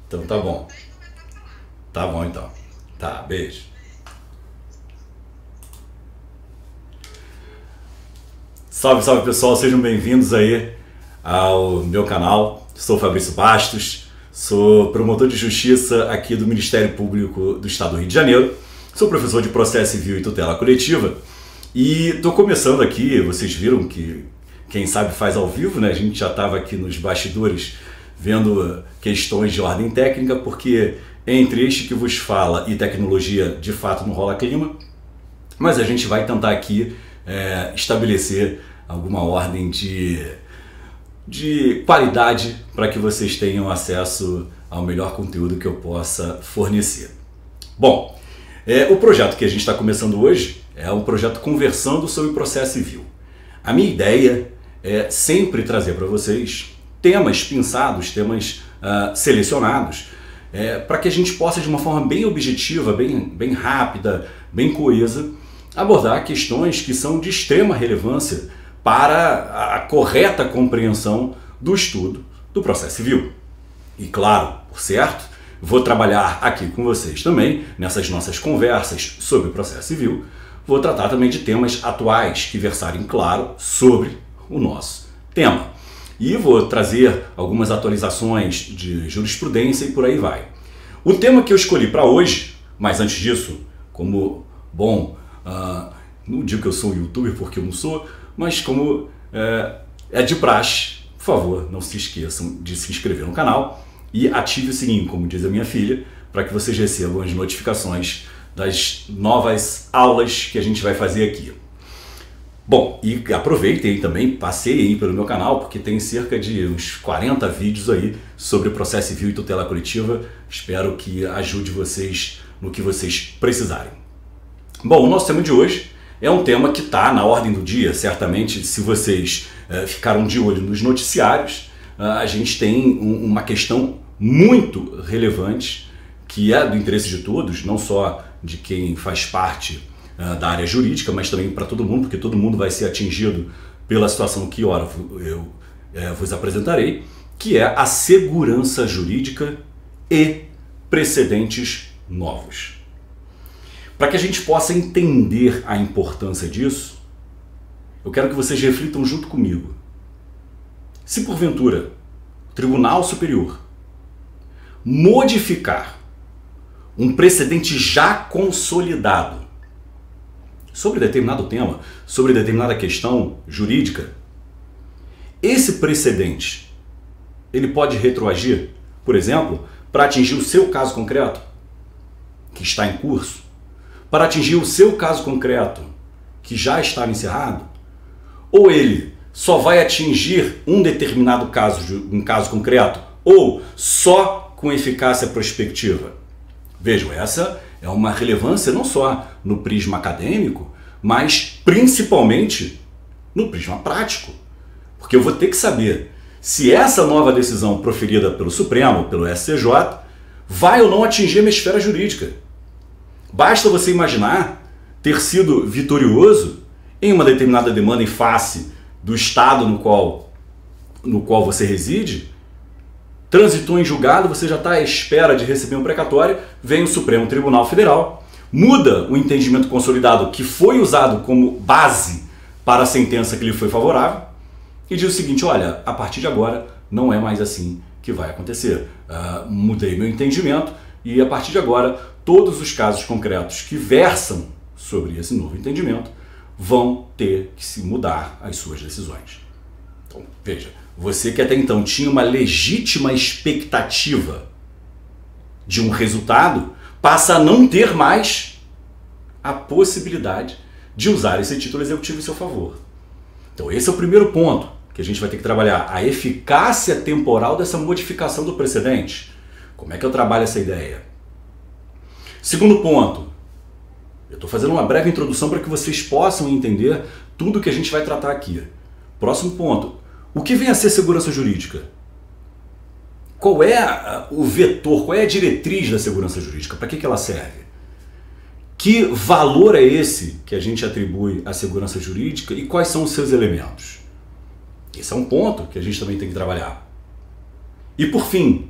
Então tá bom. Tá bom então. Tá, beijo. Salve, salve pessoal, sejam bem-vindos aí ao meu canal. Sou Fabrício Bastos, sou promotor de justiça aqui do Ministério Público do Estado do Rio de Janeiro. Sou professor de processo civil e tutela coletiva e tô começando aqui, vocês viram que quem sabe faz ao vivo, né? A gente já estava aqui nos bastidores vendo questões de ordem técnica, porque entre este que vos fala e tecnologia, de fato não rola clima, mas a gente vai tentar aqui estabelecer alguma ordem de qualidade para que vocês tenham acesso ao melhor conteúdo que eu possa fornecer. Bom, o projeto que a gente está começando hoje é um projeto conversando sobre o processo civil. A minha ideia é sempre trazer para vocês temas pensados, temas selecionados, para que a gente possa, de uma forma bem objetiva, bem rápida, bem coesa, abordar questões que são de extrema relevância para a correta compreensão do estudo do processo civil. E claro, por certo, vou trabalhar aqui com vocês também, nessas nossas conversas sobre o processo civil, vou tratar também de temas atuais que versarem, claro, sobre o nosso tema. E vou trazer algumas atualizações de jurisprudência e por aí vai. O tema que eu escolhi para hoje, mas antes disso, como bom, não digo que eu sou um youtuber porque eu não sou, mas como é de praxe, por favor, não se esqueçam de se inscrever no canal e ative o sininho, como diz a minha filha, para que vocês recebam as notificações das novas aulas que a gente vai fazer aqui. Bom, e aproveitem também, passeiem pelo meu canal, porque tem cerca de uns 40 vídeos aí sobre processo civil e tutela coletiva. Espero que ajude vocês no que vocês precisarem. Bom, o nosso tema de hoje é um tema que está na ordem do dia, certamente, se vocês ficaram de olho nos noticiários, a gente tem uma questão muito relevante, que é do interesse de todos, não só de quem faz parte da área jurídica, mas também para todo mundo, porque todo mundo vai ser atingido pela situação que ora eu vos apresentarei, que é a segurança jurídica e precedentes novos. Para que a gente possa entender a importância disso, eu quero que vocês reflitam junto comigo. Se porventura o Tribunal Superior modificar um precedente já consolidado sobre determinado tema, sobre determinada questão jurídica, esse precedente, ele pode retroagir, por exemplo, para atingir o seu caso concreto, que está em curso, para atingir o seu caso concreto, que já está encerrado, ou ele só vai atingir um determinado caso, um caso concreto, ou só com eficácia prospectiva. Vejam, essa é uma relevância não só no prisma acadêmico, mas principalmente no prisma prático. Porque eu vou ter que saber se essa nova decisão proferida pelo Supremo, pelo STJ, vai ou não atingir a minha esfera jurídica. Basta você imaginar ter sido vitorioso em uma determinada demanda em face do estado no qual você reside, transitou em julgado, você já está à espera de receber um precatório, vem o Supremo Tribunal Federal, muda o entendimento consolidado que foi usado como base para a sentença que lhe foi favorável e diz o seguinte: olha, a partir de agora não é mais assim que vai acontecer. Mudei meu entendimento e a partir de agora todos os casos concretos que versam sobre esse novo entendimento vão ter que se mudar as suas decisões. Então, veja, você que até então tinha uma legítima expectativa de um resultado, passa a não ter mais a possibilidade de usar esse título executivo em seu favor. Então esse é o primeiro ponto que a gente vai ter que trabalhar, a eficácia temporal dessa modificação do precedente. Como é que eu trabalho essa ideia? Segundo ponto, eu estou fazendo uma breve introdução para que vocês possam entender tudo que a gente vai tratar aqui. Próximo ponto. O que vem a ser segurança jurídica? Qual é o vetor, qual é a diretriz da segurança jurídica? Para que ela serve? Que valor é esse que a gente atribui à segurança jurídica e quais são os seus elementos? Esse é um ponto que a gente também tem que trabalhar. E por fim,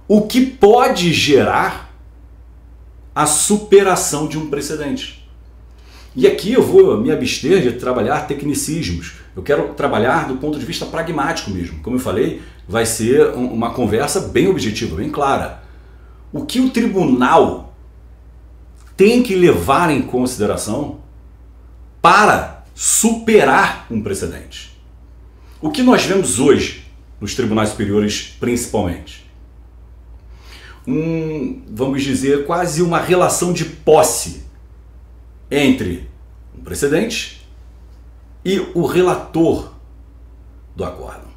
o que pode gerar a superação de um precedente. E aqui eu vou me abster de trabalhar tecnicismos. Eu quero trabalhar do ponto de vista pragmático mesmo. Como eu falei, vai ser uma conversa bem objetiva, bem clara. O que o tribunal tem que levar em consideração para superar um precedente? O que nós vemos hoje nos tribunais superiores, principalmente? Vamos dizer, quase uma relação de posse entre um precedente e o relator do acórdão.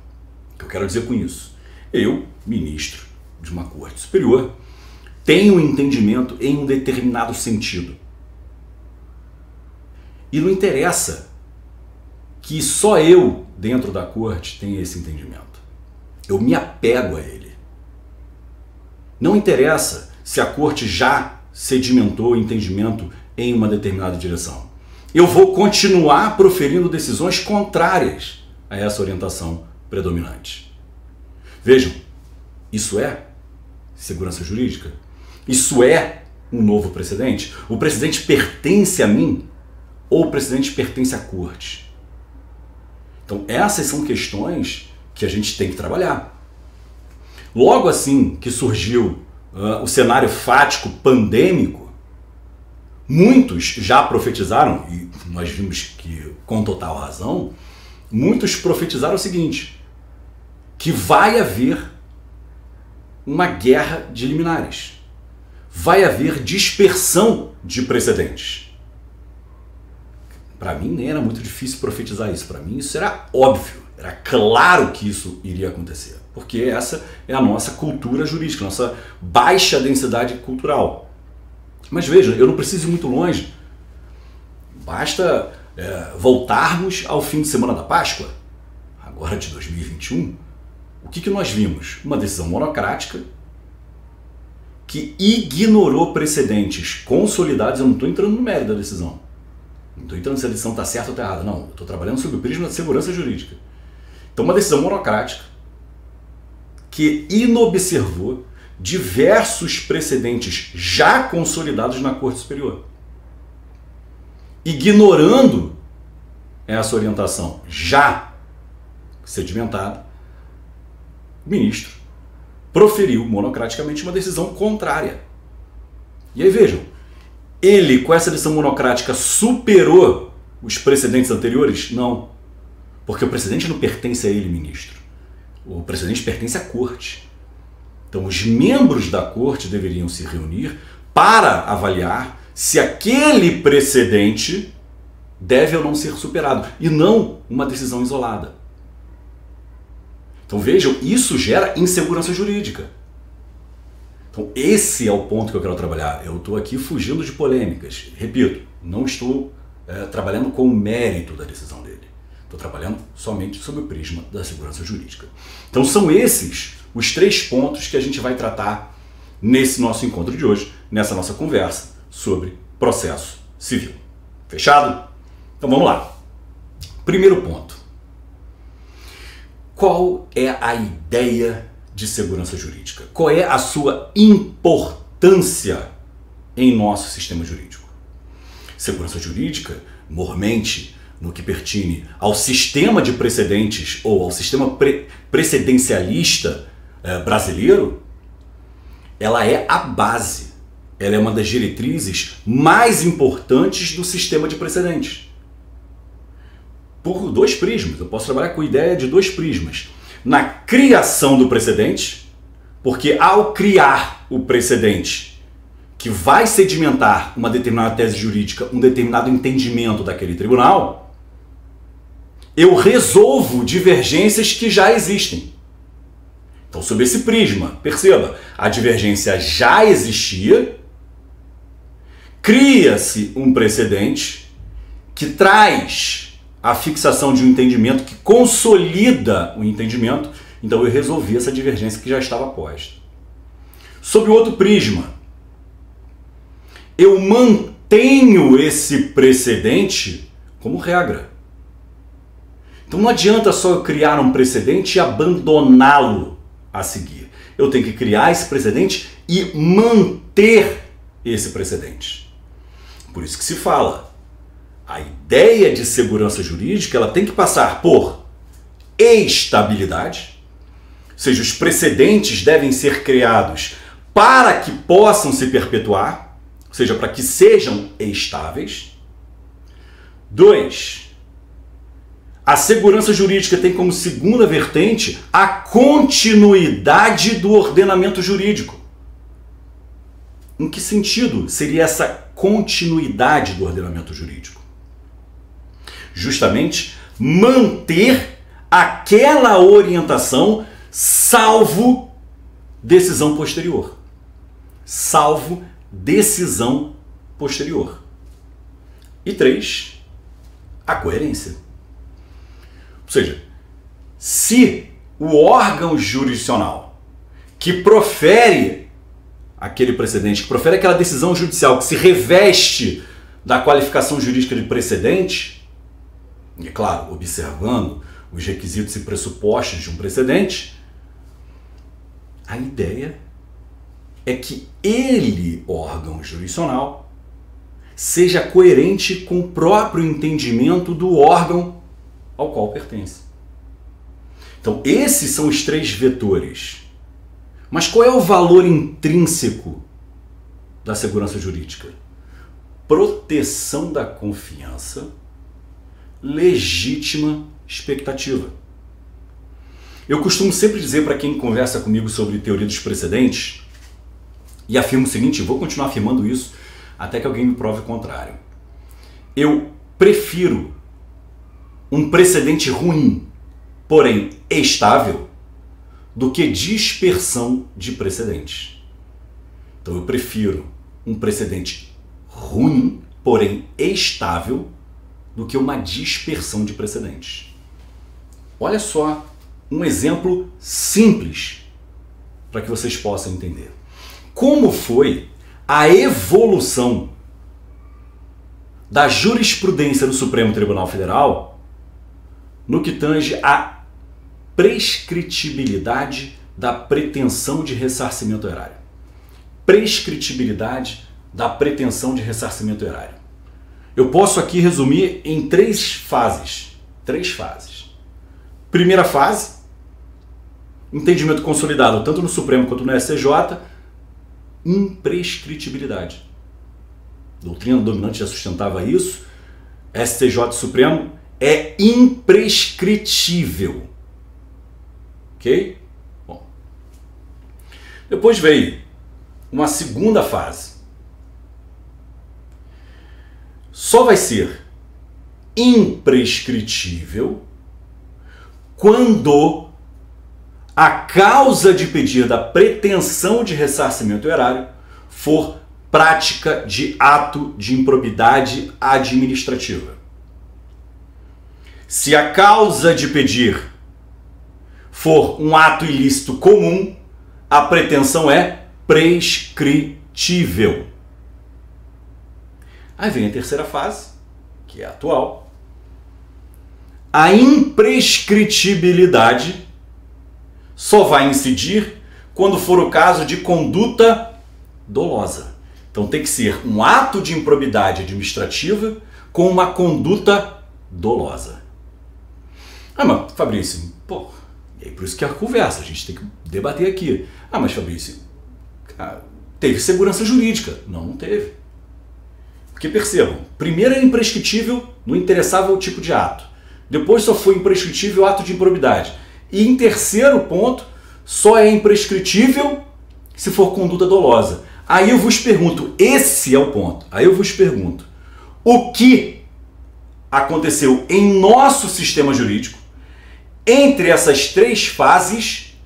O que eu quero dizer com isso? Eu, ministro de uma corte superior, tenho um entendimento em um determinado sentido. E não interessa que só eu, dentro da corte, tenha esse entendimento. Eu me apego a ele. Não interessa se a corte já sedimentou o entendimento em uma determinada direção. Eu vou continuar proferindo decisões contrárias a essa orientação predominante. Vejam, isso é segurança jurídica? Isso é um novo precedente? O precedente pertence a mim ou o precedente pertence à corte? Então essas são questões que a gente tem que trabalhar. Logo assim que surgiu o cenário fático pandêmico, muitos já profetizaram, e nós vimos que com total razão, muitos profetizaram o seguinte, que vai haver uma guerra de liminares. Vai haver dispersão de precedentes. Para mim nem era muito difícil profetizar isso. Para mim isso era óbvio, era claro que isso iria acontecer. Porque essa é a nossa cultura jurídica, nossa baixa densidade cultural. Mas veja, eu não preciso ir muito longe. Basta voltarmos ao fim de semana da Páscoa, agora de 2021. O que nós vimos? Uma decisão monocrática que ignorou precedentes consolidados. Eu não estou entrando no mérito da decisão. Não estou entrando se a decisão está certa ou está errada. Não, eu estou trabalhando sob o prisma da segurança jurídica. Então, uma decisão monocrática que inobservou diversos precedentes já consolidados na Corte Superior. Ignorando essa orientação já sedimentada, o ministro proferiu monocraticamente uma decisão contrária. E aí vejam, ele com essa decisão monocrática superou os precedentes anteriores? Não, porque o precedente não pertence a ele, ministro. O precedente pertence à corte. Então os membros da corte deveriam se reunir para avaliar se aquele precedente deve ou não ser superado, e não uma decisão isolada. Então vejam, isso gera insegurança jurídica. Então esse é o ponto que eu quero trabalhar. Eu estou aqui fugindo de polêmicas. Repito, não estou trabalhando com o mérito da decisão dele. Estou trabalhando somente sob o prisma da segurança jurídica. Então são esses os 3 pontos que a gente vai tratar nesse nosso encontro de hoje, nessa nossa conversa sobre processo civil. Fechado? Então vamos lá. Primeiro ponto. Qual é a ideia de segurança jurídica? Qual é a sua importância em nosso sistema jurídico? Segurança jurídica, mormente, no que pertine ao sistema de precedentes ou ao sistema precedencialista brasileiro, ela é a base, ela é uma das diretrizes mais importantes do sistema de precedentes. Por 2 prismas, eu posso trabalhar com a ideia de 2 prismas. Na criação do precedente, porque ao criar o precedente que vai sedimentar uma determinada tese jurídica, um determinado entendimento daquele tribunal, eu resolvo divergências que já existem. Então, sob esse prisma, perceba, a divergência já existia, cria-se um precedente que traz a fixação de um entendimento que consolida o entendimento, então eu resolvi essa divergência que já estava posta. Sob o outro prisma, eu mantenho esse precedente como regra. Então não adianta só eu criar um precedente e abandoná-lo a seguir. eu tenho que criar esse precedente e manter esse precedente. Por isso que se fala, a ideia de segurança jurídica ela tem que passar por estabilidade, ou seja, os precedentes devem ser criados para que possam se perpetuar, ou seja, para que sejam estáveis. 2. A segurança jurídica tem como segunda vertente a continuidade do ordenamento jurídico. Em que sentido seria essa continuidade do ordenamento jurídico? Justamente manter aquela orientação salvo decisão posterior. Salvo decisão posterior. E 3, a coerência. Ou seja, se o órgão jurisdicional que profere aquele precedente, que profere aquela decisão judicial que se reveste da qualificação jurídica de precedente, e claro, observando os requisitos e pressupostos de um precedente, a ideia é que ele, órgão jurisdicional, seja coerente com o próprio entendimento do órgão ao qual pertence. Então, esses são os 3 vetores. Mas qual é o valor intrínseco da segurança jurídica? Proteção da confiança, legítima expectativa. Eu costumo sempre dizer para quem conversa comigo sobre teoria dos precedentes, e afirmo o seguinte, vou continuar afirmando isso até que alguém me prove o contrário. Eu prefiro um precedente ruim, porém estável, do que dispersão de precedentes. Então eu prefiro um precedente ruim, porém estável, do que uma dispersão de precedentes. Olha só um exemplo simples para que vocês possam entender. Como foi a evolução da jurisprudência do Supremo Tribunal Federal no que tange à prescritibilidade da pretensão de ressarcimento erário. Prescritibilidade da pretensão de ressarcimento erário. Eu posso aqui resumir em 3 fases. 3 fases. Primeira fase, entendimento consolidado tanto no Supremo quanto no STJ, imprescritibilidade. A doutrina dominante já sustentava isso. STJ e Supremo é imprescritível. Ok? Bom. Depois veio uma segunda fase. Só vai ser imprescritível quando a causa de pedir da pretensão de ressarcimento erário for prática de ato de improbidade administrativa. Se a causa de pedir for um ato ilícito comum, a pretensão é prescritível. Aí vem a terceira fase, que é a atual. A imprescritibilidade só vai incidir quando for o caso de conduta dolosa. Então tem que ser um ato de improbidade administrativa com uma conduta dolosa. Ah, mas Fabrício, pô, e aí por isso que é a conversa, a gente tem que debater aqui. Ah, mas Fabrício, teve segurança jurídica? Não, não teve. Porque percebam, primeiro era imprescritível, não interessava o tipo de ato. Depois só foi imprescritível o ato de improbidade. E em terceiro ponto, só é imprescritível se for conduta dolosa. Aí eu vos pergunto, esse é o ponto, aí eu vos pergunto, o que aconteceu em nosso sistema jurídico entre essas 3 fases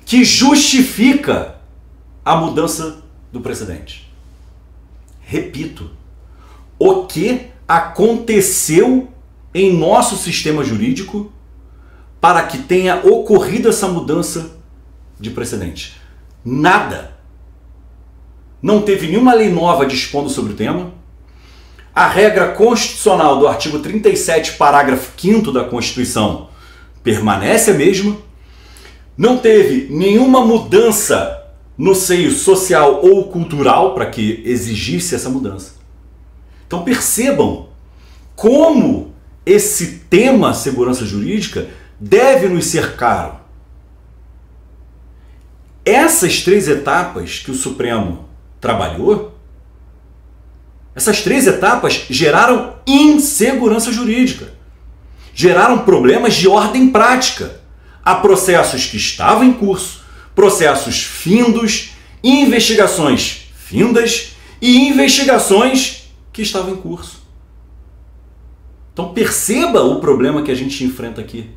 que justifica a mudança do precedente? Repito, o que aconteceu em nosso sistema jurídico para que tenha ocorrido essa mudança de precedente? Nada. Não teve nenhuma lei nova dispondo sobre o tema. A regra constitucional do artigo 37, parágrafo 5º da Constituição permanece a mesma. não teve nenhuma mudança no seio social ou cultural para que exigisse essa mudança. Então percebam como esse tema segurança jurídica deve nos ser caro. Essas 3 etapas que o Supremo trabalhou, essas 3 etapas geraram insegurança jurídica, geraram problemas de ordem prática. Há processos que estavam em curso, processos findos, investigações findas e investigações que estavam em curso. Então perceba o problema que a gente enfrenta aqui.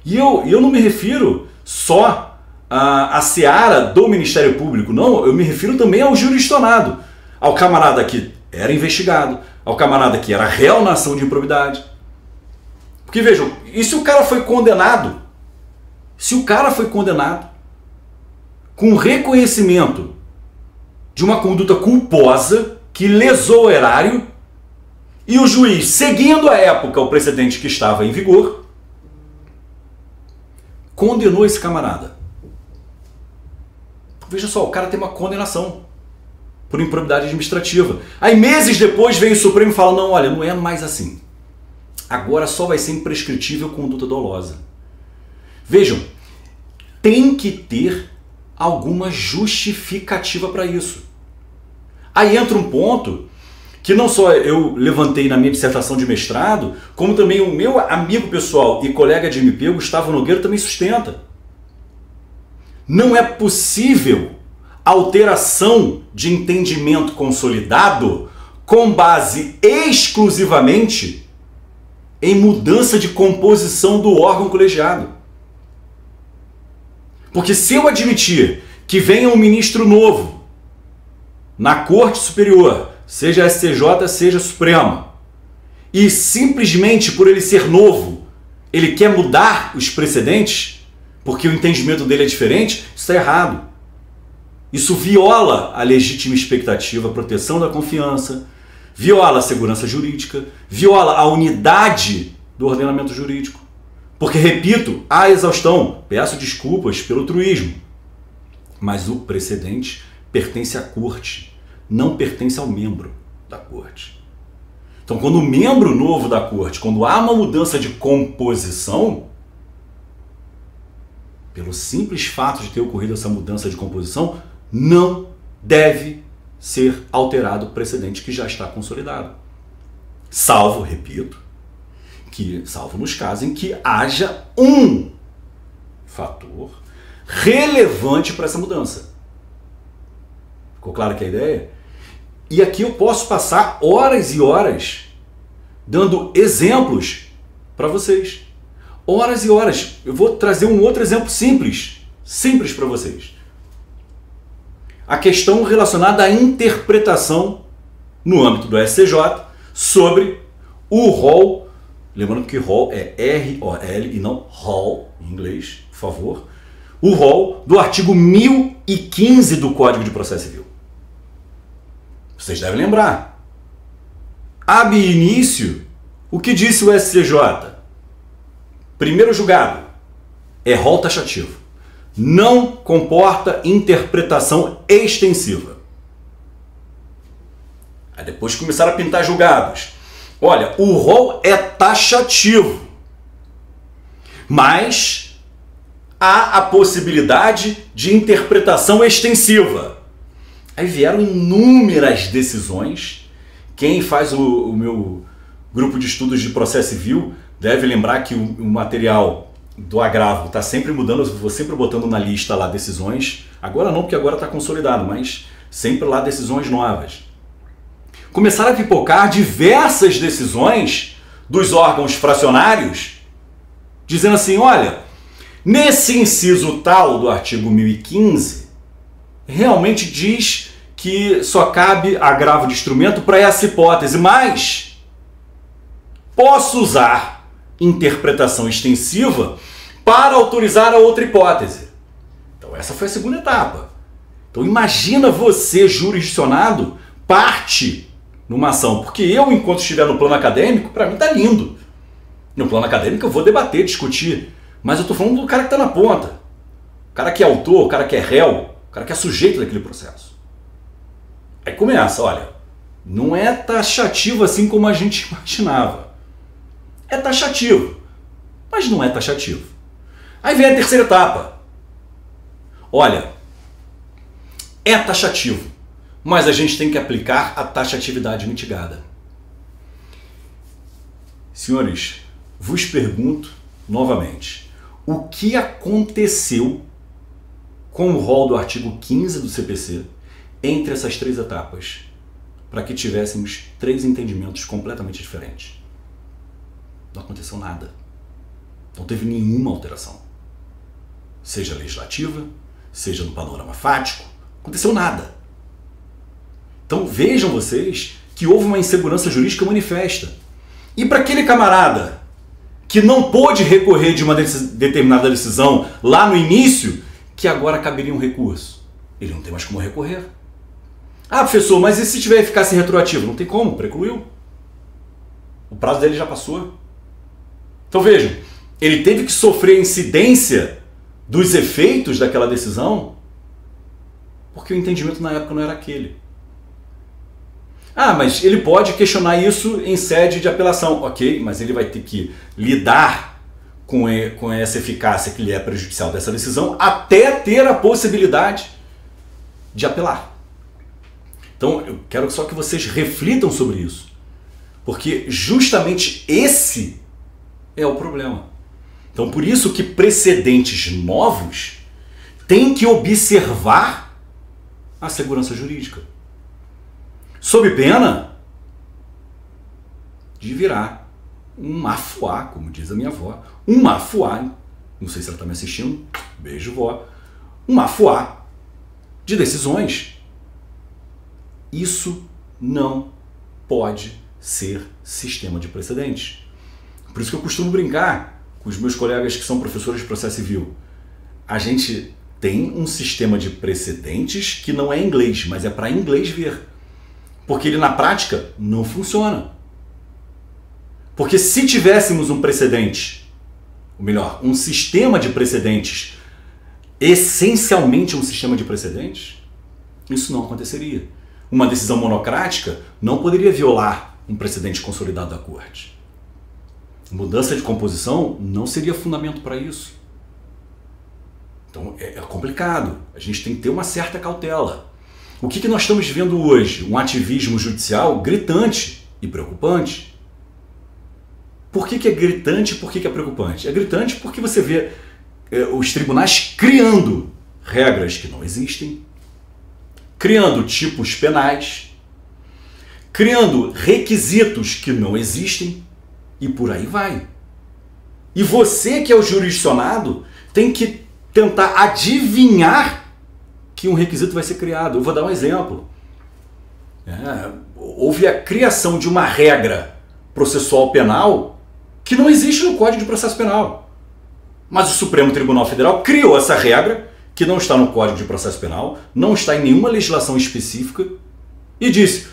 E eu não me refiro só à seara do Ministério Público, não, eu me refiro também ao jurisdicionado, ao camarada que era investigado, ao camarada que era réu na ação de improbidade. Porque vejam, e se o cara foi condenado? Se o cara foi condenado com reconhecimento de uma conduta culposa que lesou o erário e o juiz, seguindo à época o precedente que estava em vigor, condenou esse camarada. Veja só, o cara tem uma condenação por improbidade administrativa. Aí meses depois vem o Supremo e fala, não, olha, não é mais assim. Agora só vai ser imprescritível conduta dolosa. Vejam, tem que ter alguma justificativa para isso. Aí entra um ponto que não só eu levantei na minha dissertação de mestrado, como também o meu amigo pessoal e colega de MP, Gustavo Nogueira, também sustenta. Não é possível alteração de entendimento consolidado com base exclusivamente em mudança de composição do órgão colegiado. Porque se eu admitir que venha um ministro novo na Corte Superior, seja STJ, seja Suprema, e simplesmente por ele ser novo, ele quer mudar os precedentes, porque o entendimento dele é diferente, isso está errado. Isso viola a legítima expectativa, a proteção da confiança, viola a segurança jurídica, viola a unidade do ordenamento jurídico. Porque, repito, a exaustão, peço desculpas pelo truísmo, mas o precedente pertence à corte, não pertence ao membro da corte. Então, quando o membro novo da corte, quando há uma mudança de composição, pelo simples fato de ter ocorrido essa mudança de composição, não deve ser alterado o precedente que já está consolidado. Salvo, repito, salvo nos casos em que haja um fator relevante para essa mudança. Ficou claro que a ideia? E aqui eu posso passar horas e horas dando exemplos para vocês. Horas e horas. Eu vou trazer um outro exemplo simples para vocês. A questão relacionada à interpretação no âmbito do STJ sobre o rol, lembrando que rol é R-O-L e não rol em inglês, por favor, o rol do artigo 1015 do Código de Processo Civil. Vocês devem lembrar. Ab início, o que disse o STJ? Primeiro julgado, é rol taxativo. Não comporta interpretação extensiva. Aí depois começaram a pintar julgados. Olha, o rol é taxativo, mas há a possibilidade de interpretação extensiva. Aí vieram inúmeras decisões. Quem faz o meu grupo de estudos de processo civil deve lembrar que o material do agravo está sempre mudando, eu vou sempre botando na lista lá decisões. Agora não, porque agora está consolidado, mas sempre lá decisões novas. Começaram a pipocar diversas decisões dos órgãos fracionários, dizendo assim, olha, nesse inciso tal do artigo 1015, realmente diz que só cabe agravo de instrumento para essa hipótese, mas posso usar interpretação extensiva para autorizar a outra hipótese. Então essa foi a segunda etapa. Então imagina você, jurisdicionado, parte numa ação, porque eu, enquanto estiver no plano acadêmico, para mim tá lindo. No plano acadêmico eu vou debater, discutir, mas eu estou falando do cara que está na ponta. O cara que é autor, o cara que é réu, o cara que é sujeito daquele processo. Aí começa, olha, não é taxativo assim como a gente imaginava. É taxativo, mas não é taxativo. Aí vem a terceira etapa. Olha, é taxativo, mas a gente tem que aplicar a taxatividade mitigada. Senhores, vos pergunto novamente, o que aconteceu com o rol do artigo 15 do CPC entre essas três etapas, para que tivéssemos três entendimentos completamente diferentes? Não aconteceu nada. Não teve nenhuma alteração. Seja legislativa, seja no panorama fático, não aconteceu nada. Então vejam vocês que houve uma insegurança jurídica manifesta. E para aquele camarada que não pôde recorrer de uma determinada decisão lá no início, que agora caberia um recurso, ele não tem mais como recorrer. Ah, professor, mas e se tiver eficácia retroativa? Não tem como, precluiu. O prazo dele já passou. Então vejam, ele teve que sofrer a incidência dos efeitos daquela decisão porque o entendimento na época não era aquele. Ah, mas ele pode questionar isso em sede de apelação. Ok, mas ele vai ter que lidar com essa eficácia que lhe é prejudicial dessa decisão até ter a possibilidade de apelar. Então, eu quero só que vocês reflitam sobre isso, porque justamente esse é o problema. Então, por isso que precedentes novos têm que observar a segurança jurídica, sob pena de virar um mafuá, como diz a minha avó, um mafuá, não sei se ela está me assistindo, beijo vó, um mafuá de decisões. Isso não pode ser sistema de precedentes. Por isso que eu costumo brincar com os meus colegas que são professores de processo civil. A gente tem um sistema de precedentes que não é inglês, mas é para inglês ver. Porque ele na prática não funciona. Porque se tivéssemos um precedente, ou melhor, um sistema de precedentes, essencialmente um sistema de precedentes, isso não aconteceria. Uma decisão monocrática não poderia violar um precedente consolidado da corte. Mudança de composição não seria fundamento para isso. Então é complicado. A gente tem que ter uma certa cautela. O que nós estamos vendo hoje? Um ativismo judicial gritante e preocupante. Por que é gritante e por que é preocupante? É gritante porque você vê os tribunais criando regras que não existem, criando tipos penais, criando requisitos que não existem e por aí vai. E você que é o jurisdicionado tem que tentar adivinhar que um requisito vai ser criado. Eu vou dar um exemplo. Houve a criação de uma regra processual penal que não existe no Código de Processo Penal. Mas o Supremo Tribunal Federal criou essa regra que não está no Código de Processo Penal, não está em nenhuma legislação específica e disse,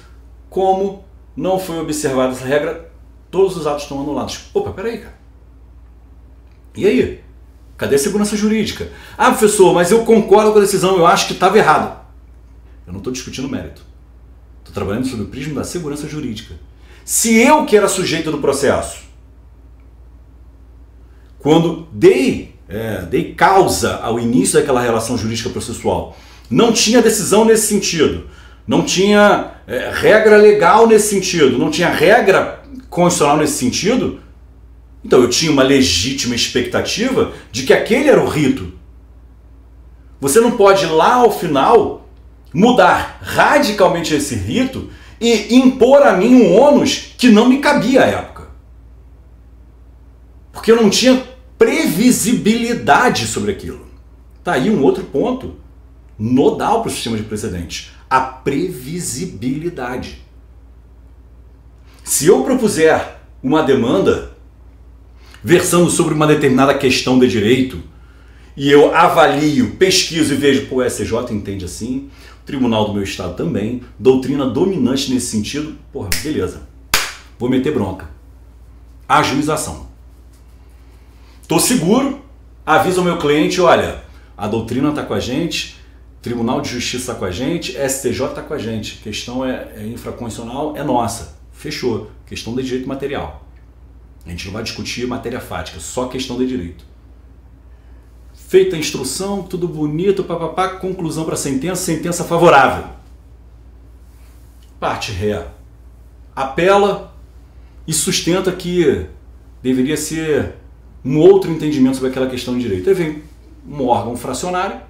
como não foi observada essa regra, todos os atos estão anulados. Opa, peraí, cara. E aí? Cadê a segurança jurídica? Ah, professor, mas eu concordo com a decisão, eu acho que estava errado. Eu não estou discutindo mérito. Estou trabalhando sob o prisma da segurança jurídica. Se eu, que era sujeito do processo, quando dei causa ao início daquela relação jurídica processual, não tinha decisão nesse sentido, não tinha regra legal nesse sentido, não tinha regra constitucional nesse sentido, então eu tinha uma legítima expectativa de que aquele era o rito. Você não pode lá ao final mudar radicalmente esse rito e impor a mim um ônus que não me cabia à época. Porque eu não tinha previsibilidade sobre aquilo. Tá aí um outro ponto nodal para o sistema de precedentes. A previsibilidade. Se eu propuser uma demanda versando sobre uma determinada questão de direito e eu avalio, pesquiso e vejo, pô, o STJ entende assim, o Tribunal do meu Estado também, doutrina dominante nesse sentido, porra, beleza, vou meter bronca. Ajuização. Estou seguro avisa o meu cliente, olha, a doutrina está com a gente, Tribunal de Justiça está com a gente, STJ está com a gente, questão é infraconstitucional, é nossa. Fechou. Questão de direito material. A gente não vai discutir matéria fática, só questão de direito. Feita a instrução, tudo bonito, papapá, conclusão para sentença favorável. Parte ré apela e sustenta que deveria ser um outro entendimento sobre aquela questão de direito. Aí vem um órgão fracionário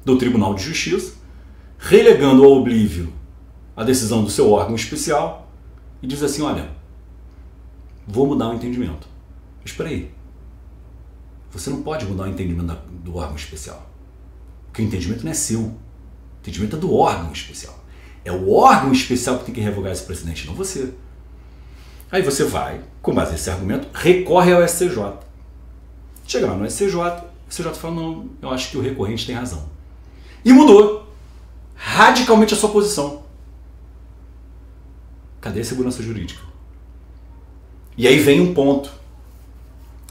do Tribunal de Justiça, relegando ao oblívio a decisão do seu órgão especial e diz assim, olha, vou mudar o entendimento. Mas espera aí, você não pode mudar o entendimento do órgão especial, porque o entendimento não é seu, o entendimento é do órgão especial. É o órgão especial que tem que revogar esse precedente, não você. Aí você vai, com base nesse argumento, recorre ao STJ. Chega lá no STJ, o STJ fala, não, eu acho que o recorrente tem razão. E mudou radicalmente a sua posição. Cadê a segurança jurídica? E aí vem um ponto.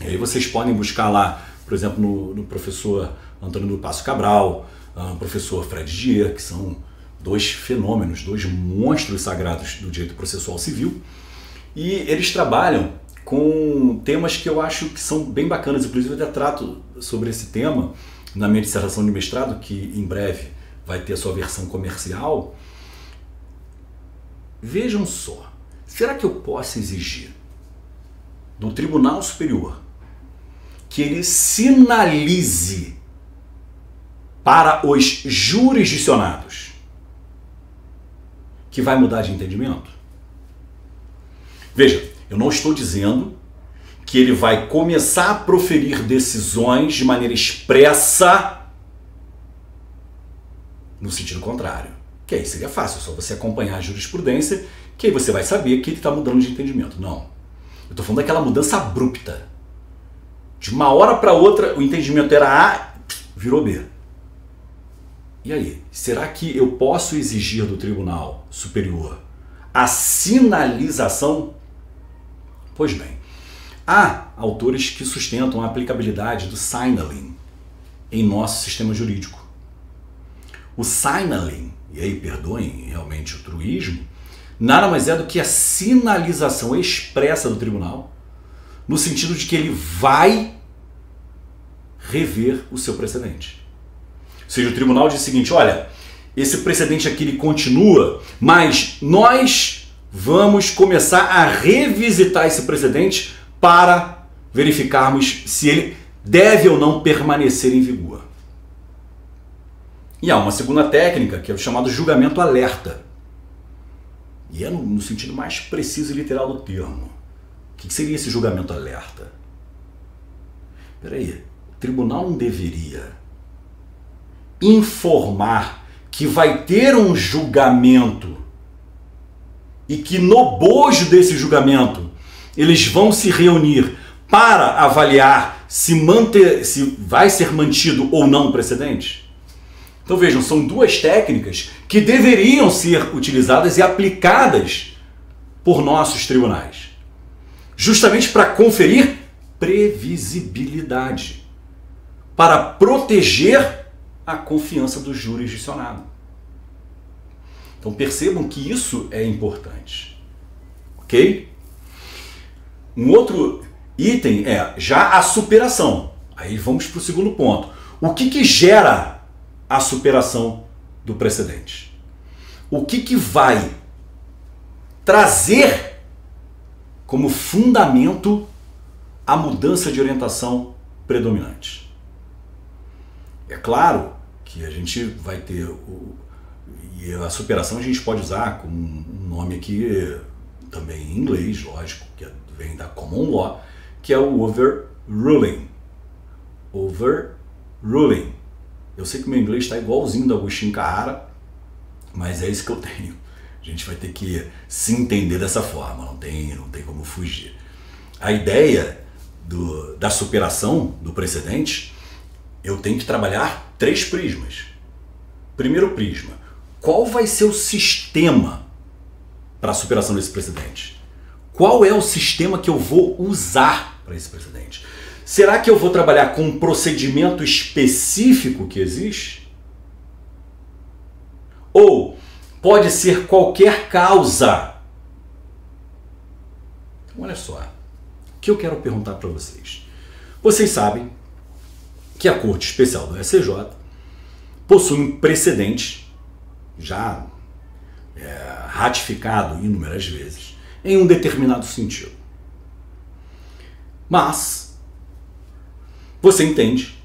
E aí vocês podem buscar lá, por exemplo, no professor Antônio do Passo Cabral, no professor Fred Dier, que são dois fenômenos, dois monstros sagrados do direito processual civil. E eles trabalham com temas que eu acho que são bem bacanas. Inclusive eu até trato sobre esse tema na minha dissertação de mestrado, que em breve vai ter a sua versão comercial. Vejam só, será que eu posso exigir do Tribunal Superior que ele sinalize para os jurisdicionados que vai mudar de entendimento? Veja, eu não estou dizendo que ele vai começar a proferir decisões de maneira expressa no sentido contrário. Que aí seria fácil, só você acompanhar a jurisprudência, que aí você vai saber que ele está mudando de entendimento. Não. Eu estou falando daquela mudança abrupta. De uma hora para outra, o entendimento era A, virou B. E aí, será que eu posso exigir do Tribunal Superior a sinalização? Pois bem, há autores que sustentam a aplicabilidade do signaling em nosso sistema jurídico. O signaling, e aí perdoem realmente o truísmo, nada mais é do que a sinalização expressa do tribunal, no sentido de que ele vai rever o seu precedente. Ou seja, o tribunal diz o seguinte, olha, esse precedente aqui ele continua, mas nós vamos começar a revisitar esse precedente para verificarmos se ele deve ou não permanecer em vigor. E há uma segunda técnica, que é o chamado julgamento alerta. E é no sentido mais preciso e literal do termo. O que seria esse julgamento alerta? Espera aí, o tribunal não deveria informar que vai ter um julgamento e que no bojo desse julgamento eles vão se reunir para avaliar se vai ser mantido ou não o precedente? Então vejam, são duas técnicas que deveriam ser utilizadas e aplicadas por nossos tribunais, justamente para conferir previsibilidade, para proteger a confiança do jurisdicionado. Então percebam que isso é importante, ok? Um outro item é já a superação. Aí vamos para o segundo ponto. O que gera a superação do precedente? O que vai trazer como fundamento a mudança de orientação predominante? É claro que a gente vai ter e a superação a gente pode usar com um nome aqui também em inglês, lógico, que vem da common law, que é o overruling. Overruling. Eu sei que o meu inglês está igualzinho do Agostinho Carrara, mas é isso que eu tenho. A gente vai ter que se entender dessa forma, não tem como fugir. A ideia da superação do precedente, eu tenho que trabalhar 3 prismas. Primeiro prisma, qual vai ser o sistema para a superação desse precedente? Qual é o sistema que eu vou usar para esse precedente? Será que eu vou trabalhar com um procedimento específico que existe? Ou pode ser qualquer causa? Então, olha só, o que eu quero perguntar para vocês. Vocês sabem que a Corte Especial do STJ possui um precedente já ratificado inúmeras vezes em um determinado sentido. Mas você entende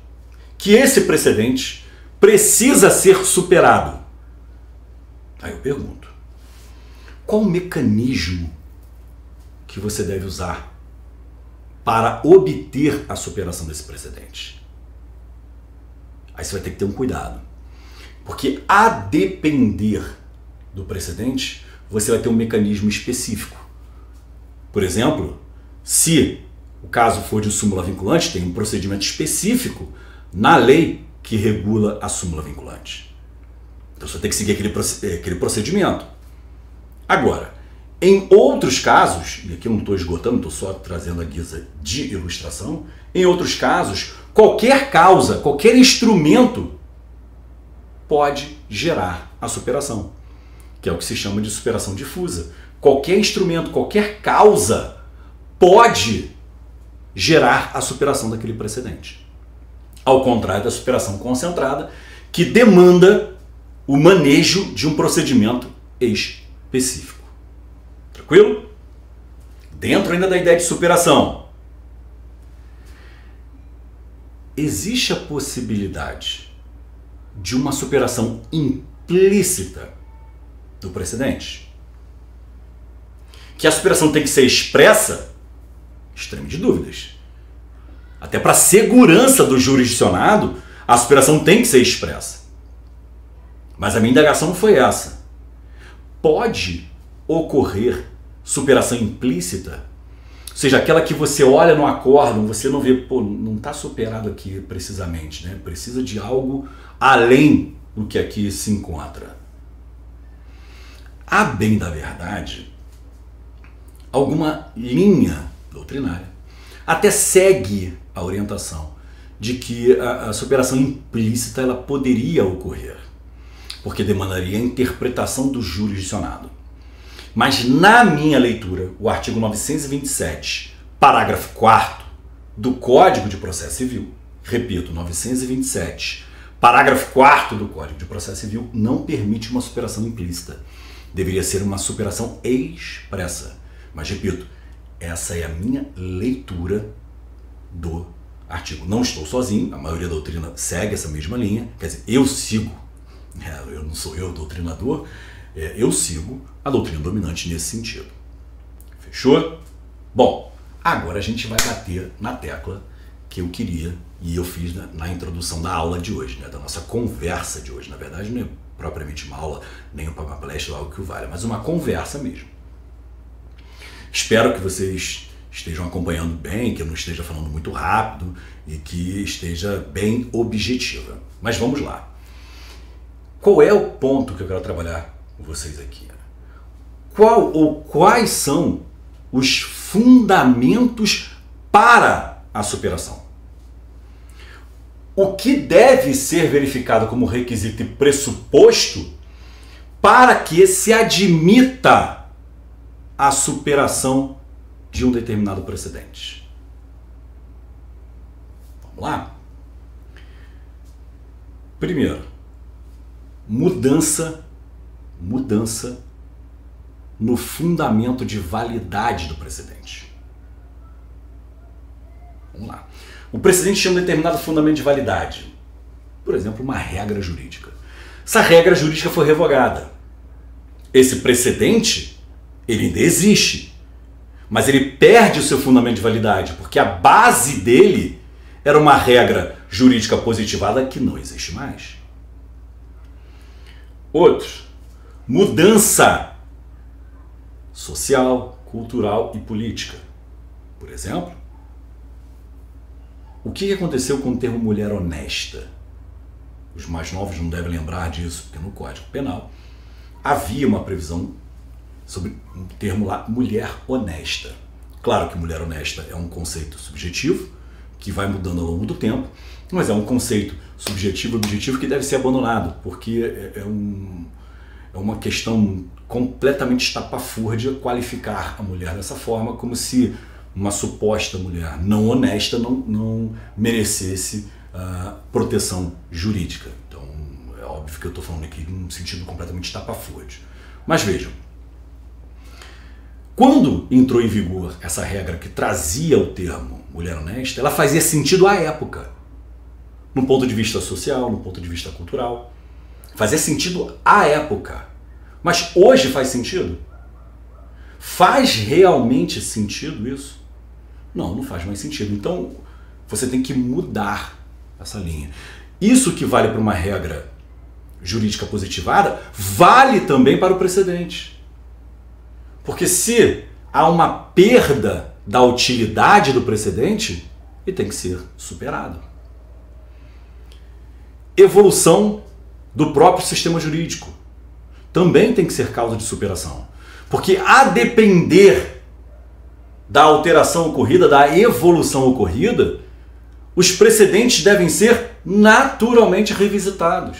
que esse precedente precisa ser superado. Aí eu pergunto, qual o mecanismo que você deve usar para obter a superação desse precedente? Aí você vai ter que ter um cuidado, porque a depender do precedente, você vai ter um mecanismo específico. Por exemplo, se o caso for de súmula vinculante, tem um procedimento específico na lei que regula a súmula vinculante. Então você tem que seguir aquele procedimento. Agora, em outros casos, e aqui eu não estou esgotando, estou só trazendo a guisa de ilustração, em outros casos, qualquer causa, qualquer instrumento pode gerar a superação, que é o que se chama de superação difusa. Qualquer instrumento, qualquer causa pode gerar a superação daquele precedente. Ao contrário da superação concentrada, que demanda o manejo de um procedimento específico. Tranquilo? Dentro ainda da ideia de superação, existe a possibilidade de uma superação implícita do precedente? Que a superação tem que ser expressa? Extremo de dúvidas. Até para a segurança do jurisdicionado, a superação tem que ser expressa. Mas a minha indagação foi essa. Pode ocorrer superação implícita? Ou seja, aquela que você olha no acórdão, você não vê, pô, não está superado aqui precisamente, né? Precisa de algo além do que aqui se encontra. A bem da verdade, alguma linha doutrinária até segue a orientação de que a superação implícita ela poderia ocorrer, porque demandaria a interpretação do jurisdicionado. Mas na minha leitura, o artigo 927, parágrafo 4º do Código de Processo Civil, repito, 927, parágrafo 4º do Código de Processo Civil, não permite uma superação implícita. Deveria ser uma superação expressa. Mas, repito, essa é a minha leitura do artigo. Não estou sozinho, a maioria da doutrina segue essa mesma linha, quer dizer, eu sigo, eu não sou eu o doutrinador, eu sigo a doutrina dominante nesse sentido. Fechou? Bom, agora a gente vai bater na tecla que eu queria e eu fiz na introdução da aula de hoje, né, da nossa conversa de hoje. Na verdade, não é propriamente uma aula, nem uma palestra ou algo que o valha, mas uma conversa mesmo. Espero que vocês estejam acompanhando bem, que eu não esteja falando muito rápido e que esteja bem objetiva. Mas vamos lá. Qual é o ponto que eu quero trabalhar com vocês aqui? Qual ou quais são os fundamentos para a superação? O que deve ser verificado como requisito e pressuposto para que se admita a superação de um determinado precedente? Vamos lá? Primeiro, mudança no fundamento de validade do precedente. Vamos lá. O precedente tinha um determinado fundamento de validade. Por exemplo, uma regra jurídica. Essa regra jurídica foi revogada. Esse precedente, ele ainda existe, mas ele perde o seu fundamento de validade, porque a base dele era uma regra jurídica positivada que não existe mais. Outro, mudança social, cultural e política. Por exemplo, o que aconteceu com o termo mulher honesta? Os mais novos não devem lembrar disso, porque no Código Penal havia uma previsão sobre um termo lá, mulher honesta. Claro que mulher honesta é um conceito subjetivo, que vai mudando ao longo do tempo, mas é um conceito subjetivo, objetivo, que deve ser abandonado, porque é uma questão completamente estapafúrdia qualificar a mulher dessa forma, como se uma suposta mulher não honesta não merecesse proteção jurídica. Então, é óbvio que eu estou falando aqui num sentido completamente estapafúrdio. Mas vejam, quando entrou em vigor essa regra que trazia o termo mulher honesta, ela fazia sentido à época, no ponto de vista social, no ponto de vista cultural. Fazia sentido à época. Mas hoje faz sentido? Faz realmente sentido isso? Não, não faz mais sentido. Então, você tem que mudar essa linha. Isso que vale para uma regra jurídica positivada, vale também para o precedente. Porque se há uma perda da utilidade do precedente, ele tem que ser superado. Evolução do próprio sistema jurídico também tem que ser causa de superação. Porque a depender da alteração ocorrida, da evolução ocorrida, os precedentes devem ser naturalmente revisitados.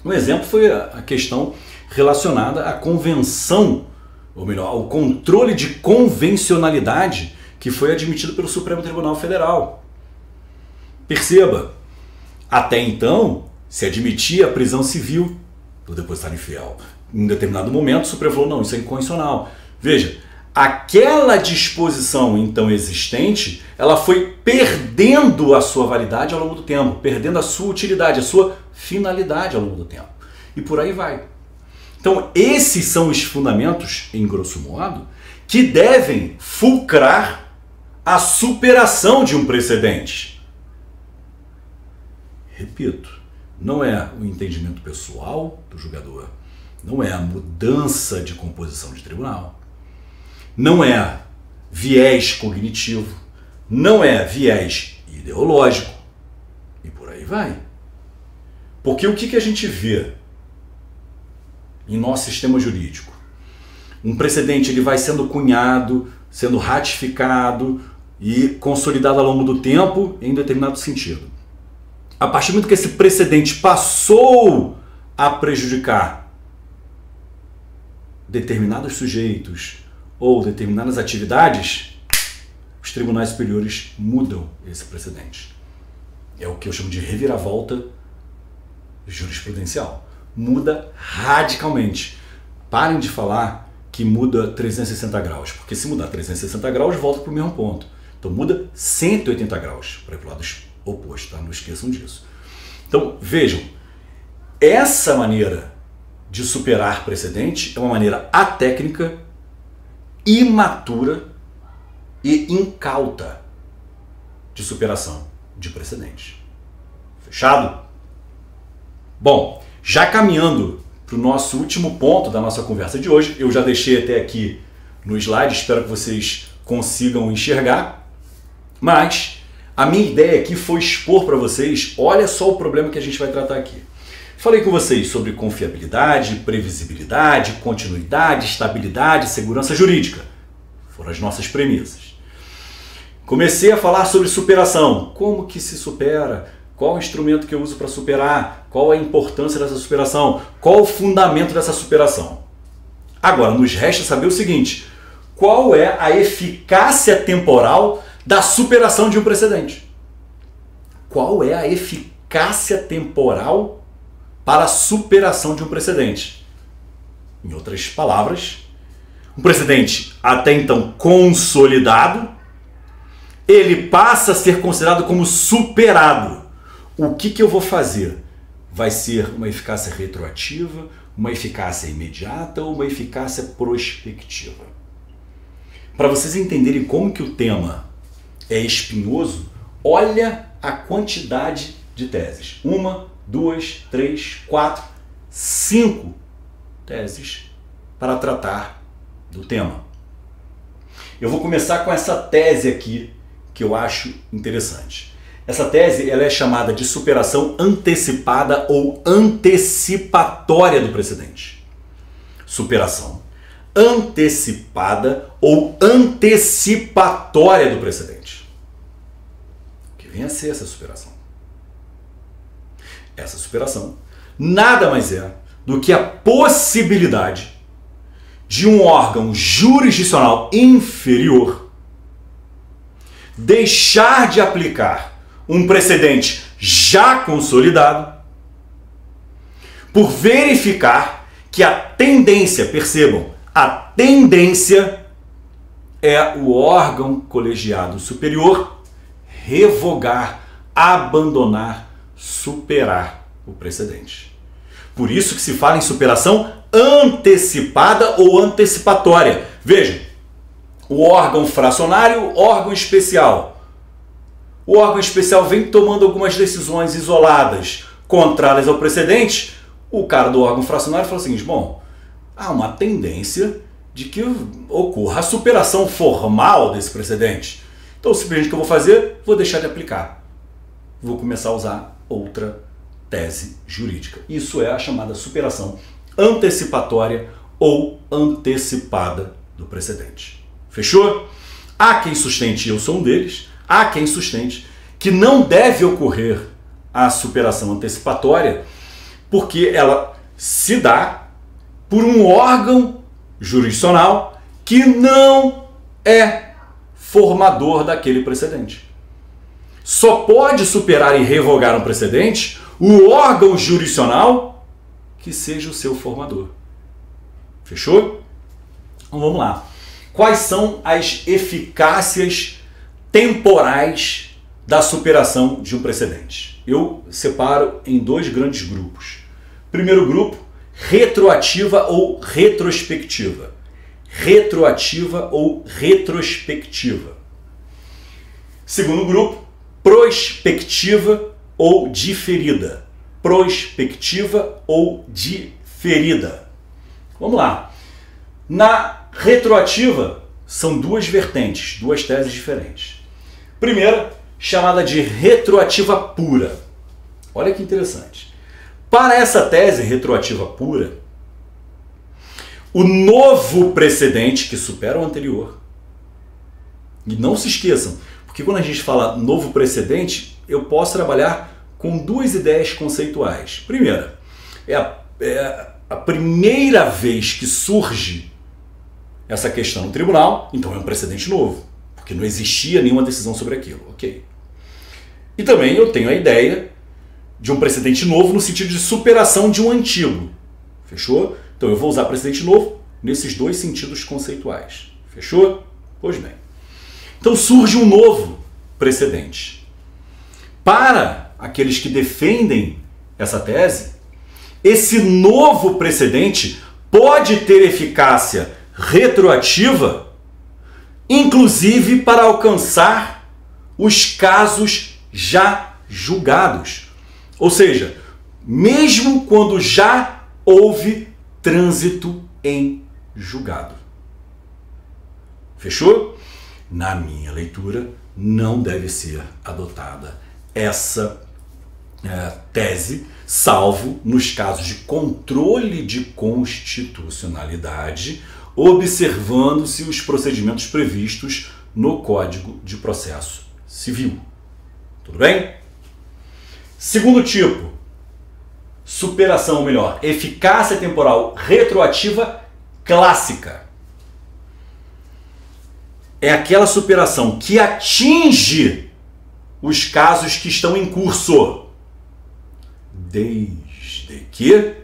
Um exemplo foi a questão relacionada à convenção, ou melhor, ao controle de convencionalidade que foi admitido pelo Supremo Tribunal Federal. Perceba, até então se admitia a prisão civil do depositário infiel. Em determinado momento o Supremo falou, não, isso é inconstitucional. Veja, aquela disposição então existente, ela foi perdendo a sua validade ao longo do tempo, perdendo a sua utilidade, a sua finalidade ao longo do tempo. E por aí vai. Então, esses são os fundamentos, em grosso modo, que devem fulcrar a superação de um precedente. Repito, não é o entendimento pessoal do julgador, não é a mudança de composição de tribunal, não é viés cognitivo, não é viés ideológico, e por aí vai. Porque o que a gente vê em nosso sistema jurídico? Um precedente ele vai sendo cunhado, sendo ratificado e consolidado ao longo do tempo em determinado sentido. A partir do momento que esse precedente passou a prejudicar determinados sujeitos ou determinadas atividades, os tribunais superiores mudam esse precedente. É o que eu chamo de reviravolta jurisprudencial. Muda radicalmente. Parem de falar que muda 360 graus, porque se mudar 360 graus, volta para o mesmo ponto. Então muda 180 graus para o lado oposto, tá? Não esqueçam disso. Então vejam, essa maneira de superar precedente é uma maneira atécnica, imatura e incauta de superação de precedente. Fechado? Bom, já caminhando para o nosso último ponto da nossa conversa de hoje, eu já deixei até aqui no slide, espero que vocês consigam enxergar, mas a minha ideia aqui foi expor para vocês, olha só o problema que a gente vai tratar aqui. Falei com vocês sobre confiabilidade, previsibilidade, continuidade, estabilidade, segurança jurídica. Foram as nossas premissas. Comecei a falar sobre superação. Como que se supera? Qual o instrumento que eu uso para superar? Qual a importância dessa superação? Qual o fundamento dessa superação? Agora, nos resta saber o seguinte: qual é a eficácia temporal da superação de um precedente? Qual é a eficácia temporal para a superação de um precedente? Em outras palavras, um precedente até então consolidado, ele passa a ser considerado como superado. O que eu vou fazer? Vai ser uma eficácia retroativa, uma eficácia imediata ou uma eficácia prospectiva? Para vocês entenderem como que o tema é espinhoso, olha a quantidade de teses. 1, 2, 3, 4, 5 teses para tratar do tema. Eu vou começar com essa tese aqui que eu acho interessante. Essa tese ela é chamada de superação antecipada ou antecipatória do precedente. Superação antecipada ou antecipatória do precedente. que vem a ser essa superação? Essa superação nada mais é do que a possibilidade de um órgão jurisdicional inferior deixar de aplicar um precedente já consolidado por verificar que a tendência, percebam, a tendência é o órgão colegiado superior revogar, abandonar, superar o precedente. Por isso que se fala em superação antecipada ou antecipatória. Vejam, o órgão fracionário, órgão especial. O órgão especial vem tomando algumas decisões isoladas, contrárias ao precedente. O cara do órgão fracionário fala o seguinte: bom, há uma tendência de que ocorra a superação formal desse precedente. Então, simplesmente o que eu vou fazer? Vou deixar de aplicar. Vou começar a usar outra tese jurídica. Isso é a chamada superação antecipatória ou antecipada do precedente. Fechou? Há quem sustente, eu sou um deles, há quem sustente que não deve ocorrer a superação antecipatória porque ela se dá por um órgão jurisdicional que não é formador daquele precedente. Só pode superar e revogar um precedente o órgão jurisdicional que seja o seu formador. Fechou? Então vamos lá. Quais são as eficácias temporais da superação de um precedente? Eu separo em dois grandes grupos. Primeiro grupo, retroativa ou retrospectiva. Retroativa ou retrospectiva. Segundo grupo, prospectiva ou diferida. Prospectiva ou diferida. Vamos lá. Na retroativa, são duas vertentes, duas teses diferentes. Primeira, chamada de retroativa pura. Olha que interessante. Para essa tese retroativa pura, o novo precedente que supera o anterior, e não se esqueçam, porque quando a gente fala novo precedente, eu posso trabalhar com duas ideias conceituais. Primeira, é a primeira vez que surge essa questão no tribunal, então é um precedente novo, porque não existia nenhuma decisão sobre aquilo, ok? E também eu tenho a ideia de um precedente novo no sentido de superação de um antigo, fechou? Então eu vou usar precedente novo nesses dois sentidos conceituais, fechou? Pois bem. Então surge um novo precedente. Para aqueles que defendem essa tese, esse novo precedente pode ter eficácia retroativa, inclusive para alcançar os casos já julgados. Ou seja, mesmo quando já houve trânsito em julgado. Fechou? Na minha leitura, não deve ser adotada essa tese, salvo nos casos de controle de constitucionalidade, observando-se os procedimentos previstos no Código de Processo Civil. Tudo bem? Segundo tipo, superação, ou melhor, eficácia temporal retroativa clássica. É aquela superação que atinge os casos que estão em curso, desde que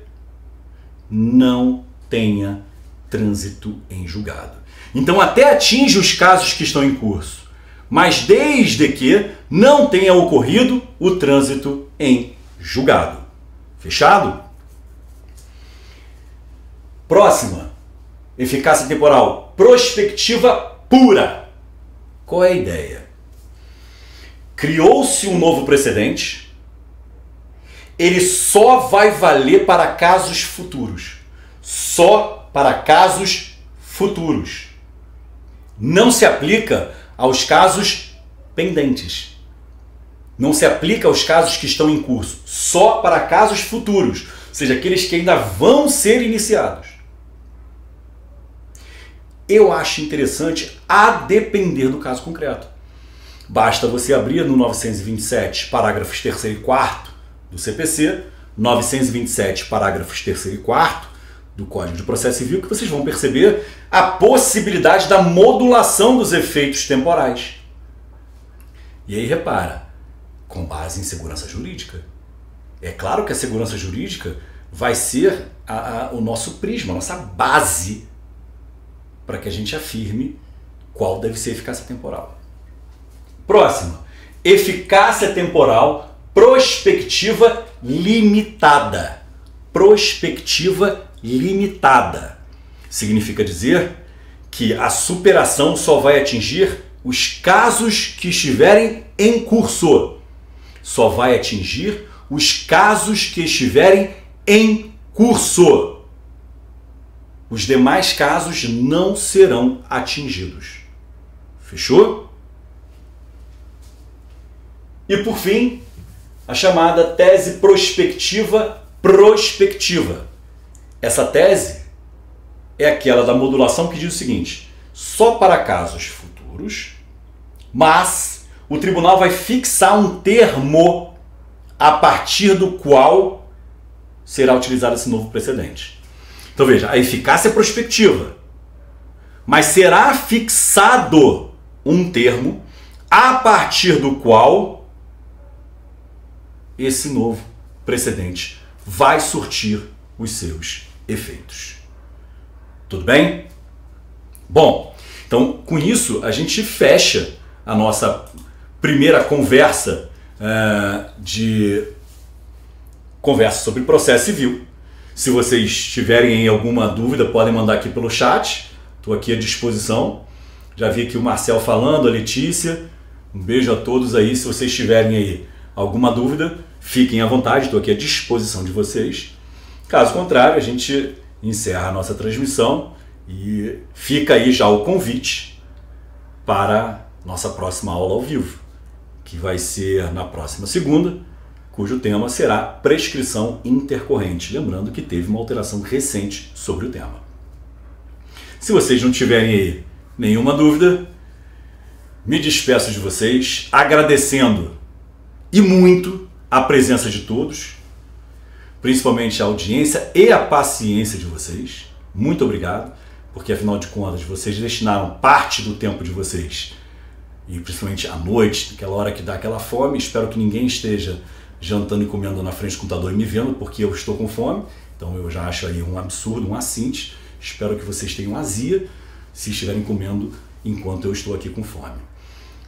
não tenha trânsito em julgado. Então até atinge os casos que estão em curso, mas desde que não tenha ocorrido o trânsito em julgado. Fechado? Próxima, eficácia temporal prospectiva pura. Qual é a ideia? Criou-se um novo precedente, ele só vai valer para casos futuros. Só para casos futuros. Não se aplica aos casos pendentes. Não se aplica aos casos que estão em curso. Só para casos futuros, ou seja, aqueles que ainda vão ser iniciados. Eu acho interessante a depender do caso concreto. Basta você abrir no 927, parágrafos 3º e 4º do CPC, 927, parágrafos 3º e 4º do Código de Processo Civil, que vocês vão perceber a possibilidade da modulação dos efeitos temporais. E aí repara, com base em segurança jurídica. É claro que a segurança jurídica vai ser o nosso prisma, a nossa base para que a gente afirme qual deve ser a eficácia temporal. Próxima, eficácia temporal prospectiva limitada. Prospectiva limitada. Significa dizer que a superação só vai atingir os casos que estiverem em curso. Só vai atingir os casos que estiverem em curso. Os demais casos não serão atingidos. Fechou? E por fim, a chamada tese prospectiva prospectiva. Essa tese é aquela da modulação que diz o seguinte: só para casos futuros, mas o tribunal vai fixar um termo a partir do qual será utilizado esse novo precedente. Então veja, a eficácia é prospectiva, mas será fixado um termo a partir do qual esse novo precedente vai surtir os seus efeitos. Tudo bem? Bom, então com isso a gente fecha a nossa primeira conversa sobre processo civil. Se vocês tiverem alguma dúvida, podem mandar aqui pelo chat. Estou aqui à disposição. Já vi aqui o Marcel falando, a Letícia. Um beijo a todos aí. Se vocês tiverem aí alguma dúvida, fiquem à vontade. Estou aqui à disposição de vocês. Caso contrário, a gente encerra a nossa transmissão e fica aí já o convite para nossa próxima aula ao vivo, que vai ser na próxima segunda, cujo tema será prescrição intercorrente. Lembrando que teve uma alteração recente sobre o tema. Se vocês não tiverem aí nenhuma dúvida, me despeço de vocês, agradecendo e muito a presença de todos, principalmente a audiência e a paciência de vocês. Muito obrigado, porque afinal de contas vocês destinaram parte do tempo de vocês, e principalmente à noite, aquela hora que dá aquela fome. Espero que ninguém esteja jantando e comendo na frente do computador e me vendo, porque eu estou com fome. Então eu já acho aí um absurdo, um assinte. Espero que vocês tenham azia se estiverem comendo enquanto eu estou aqui com fome.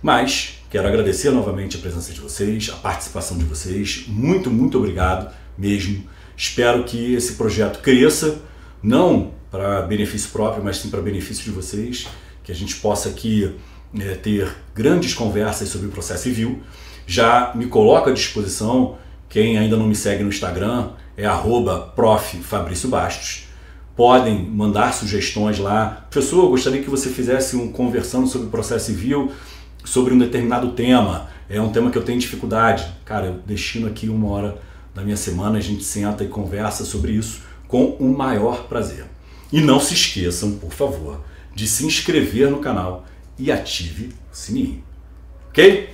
Mas quero agradecer novamente a presença de vocês, a participação de vocês. Muito, muito obrigado mesmo. Espero que esse projeto cresça, não para benefício próprio, mas sim para benefício de vocês, que a gente possa aqui ter grandes conversas sobre o processo civil. Já me coloco à disposição, quem ainda não me segue no Instagram, é @prof. Fabrício Bastos. Podem mandar sugestões lá. Professor, eu gostaria que você fizesse conversando sobre o processo civil, sobre um determinado tema. É um tema que eu tenho dificuldade. Cara, eu destino aqui 1 hora da minha semana, a gente senta e conversa sobre isso com o maior prazer. E não se esqueçam, por favor, de se inscrever no canal e ative o sininho. Ok?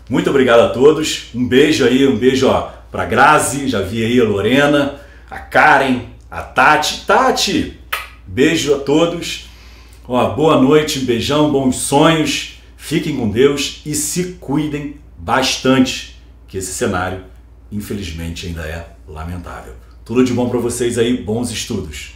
Muito obrigado a todos. Um beijo aí, um beijo para Grazi, já vi aí a Lorena, a Karen, a Tati. Tati, beijo a todos. Boa noite, beijão, bons sonhos. Fiquem com Deus e se cuidem bastante, que esse cenário, infelizmente, ainda é lamentável. Tudo de bom para vocês aí, bons estudos.